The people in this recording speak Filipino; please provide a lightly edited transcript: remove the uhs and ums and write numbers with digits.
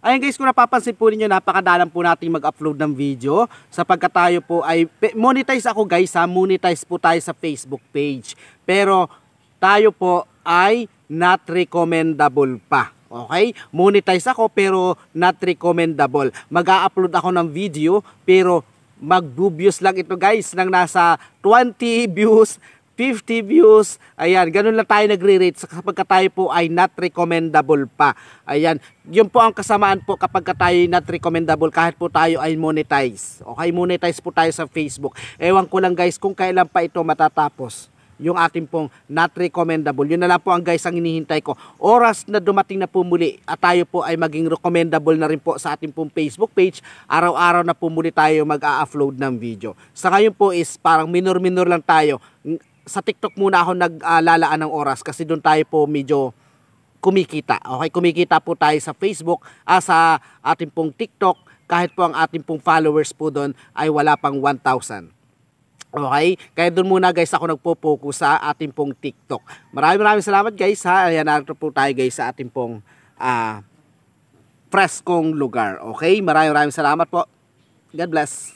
Ayun guys, kung napapansin po ninyo, napakadalang po natin mag-upload ng video sapagkat tayo po ay monetize ako guys ha, monetize po tayo sa Facebook page. Pero tayo po ay not recommendable pa. Okay? Monetize ako pero not recommendable. Mag-a-upload ako ng video pero mag-views lang ito guys ng nasa 20 views, 50 views, ayan, ganun lang tayo nagre-rate kapag tayo po ay not recommendable pa. Ayan, yun po ang kasamaan po kapag tayo not recommendable kahit po tayo ay monetize. Okay, monetize po tayo sa Facebook. Ewan ko lang guys kung kailan pa ito matatapos. Yung ating pong not recommendable. Yun na lang po ang guys ang hinihintay ko. Oras na dumating na po muli at tayo po ay maging recommendable na rin po sa ating pong Facebook page. Araw-araw na po muli tayo mag-a-upload ng video. Sa ngayon po is parang minor-minor lang tayo. Sa TikTok muna ako naglalaan ng oras kasi doon tayo po medyo kumikita. Okay, kumikita po tayo sa Facebook, sa ating pong TikTok, kahit po ang ating pong followers po doon ay wala pang 1,000. Okay, kaya doon muna guys ako nagpo-focus sa ating pong TikTok. Maraming salamat guys ha. Ayan, narito po tayo guys sa ating pong freskong lugar. Okay, maraming salamat po. God bless.